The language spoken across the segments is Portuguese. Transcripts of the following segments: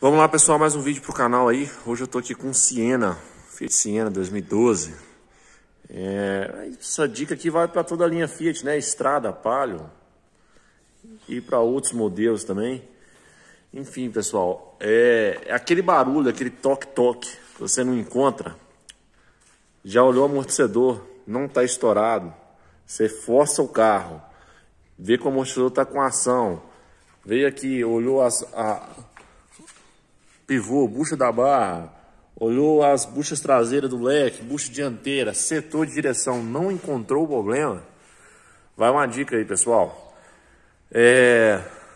Vamos lá, pessoal, mais um vídeo pro canal aí. Hoje eu tô aqui com um Siena, Fiat Siena 2012. Essa dica aqui vai para toda a linha Fiat, né? Estrada, Palio e para outros modelos também. Enfim, pessoal, aquele barulho, aquele toque-toque que você não encontra. Já olhou o amortecedor, não tá estourado. Você força o carro, vê que o amortecedor tá com ação. Veio aqui, olhou pivô, bucha da barra, olhou as buchas traseiras do leque, bucha dianteira, setor de direção, não encontrou o problema. Vai uma dica aí, pessoal.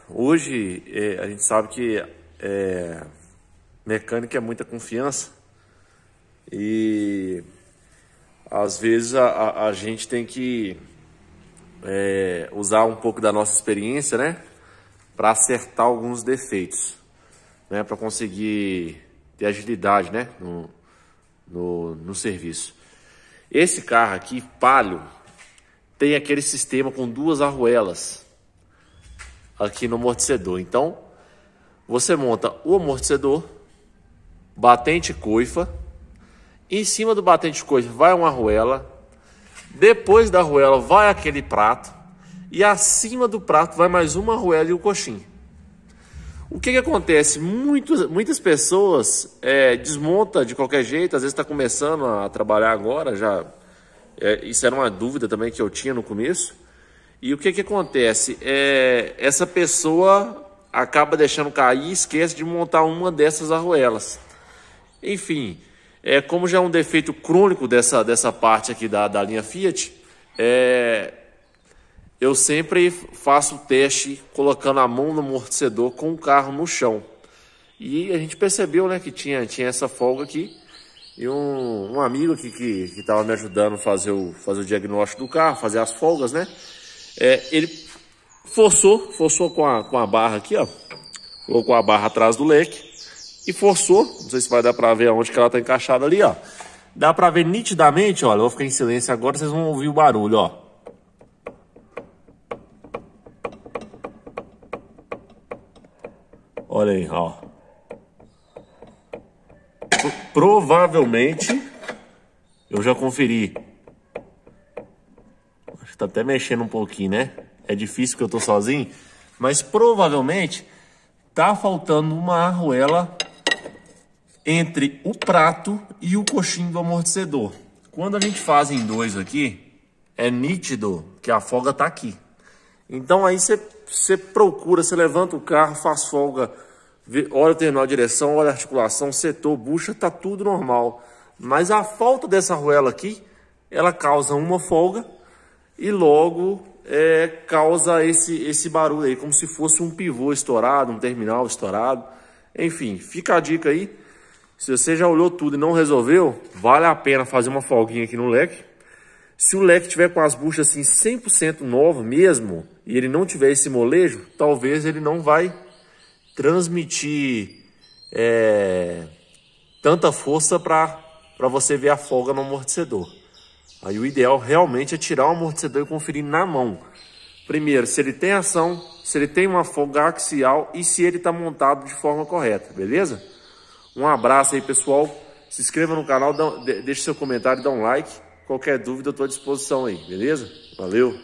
Hoje a gente sabe que mecânica é muita confiança e às vezes a gente tem que usar um pouco da nossa experiência, né, para acertar alguns defeitos, né, para conseguir ter agilidade, né, no serviço. Esse carro aqui, Palio, tem aquele sistema com duas arruelas aqui no amortecedor. Então, você monta o amortecedor, batente coifa, em cima do batente coifa vai uma arruela, depois da arruela vai aquele prato, e acima do prato vai mais uma arruela e o coxim. O que acontece? Muitas pessoas desmontam de qualquer jeito, às vezes está começando a trabalhar agora, isso era uma dúvida também que eu tinha no começo. E o que acontece? Essa pessoa acaba deixando cair e esquece de montar uma dessas arruelas. Enfim, como já é um defeito crônico dessa parte aqui da linha Fiat, eu sempre faço o teste colocando a mão no amortecedor com o carro no chão. E a gente percebeu, né, que tinha essa folga aqui. E um amigo aqui que estava me ajudando a fazer o diagnóstico do carro, fazer as folgas, né? Ele forçou com a barra aqui, ó. Colocou a barra atrás do leque e forçou. Não sei se vai dar para ver onde que ela está encaixada ali, ó. Dá para ver nitidamente, olha. Eu vou ficar em silêncio agora, vocês vão ouvir o barulho, ó. Olha aí, ó. Provavelmente, eu já conferi. Acho que tá até mexendo um pouquinho, né? É difícil porque eu tô sozinho. Mas provavelmente tá faltando uma arruela entre o prato e o coxim do amortecedor. Quando a gente faz em dois aqui, é nítido que a folga tá aqui. Então aí você procura, você levanta o carro, faz folga, olha o terminal de direção, olha a articulação, setor, bucha, tá tudo normal. Mas a falta dessa arruela aqui, ela causa uma folga e logo causa esse barulho aí, como se fosse um pivô estourado, um terminal estourado. Enfim, fica a dica aí. Se você já olhou tudo e não resolveu, vale a pena fazer uma folguinha aqui no leque. Se o leque tiver com as buchas assim 100% novo mesmo, e ele não tiver esse molejo, talvez ele não vai transmitir tanta força para você ver a folga no amortecedor. Aí o ideal realmente é tirar o amortecedor e conferir na mão. Primeiro, se ele tem ação, se ele tem uma folga axial e se ele está montado de forma correta, beleza? Um abraço aí, pessoal. Se inscreva no canal, deixe seu comentário e dá um like. Qualquer dúvida eu estou à disposição aí, beleza? Valeu!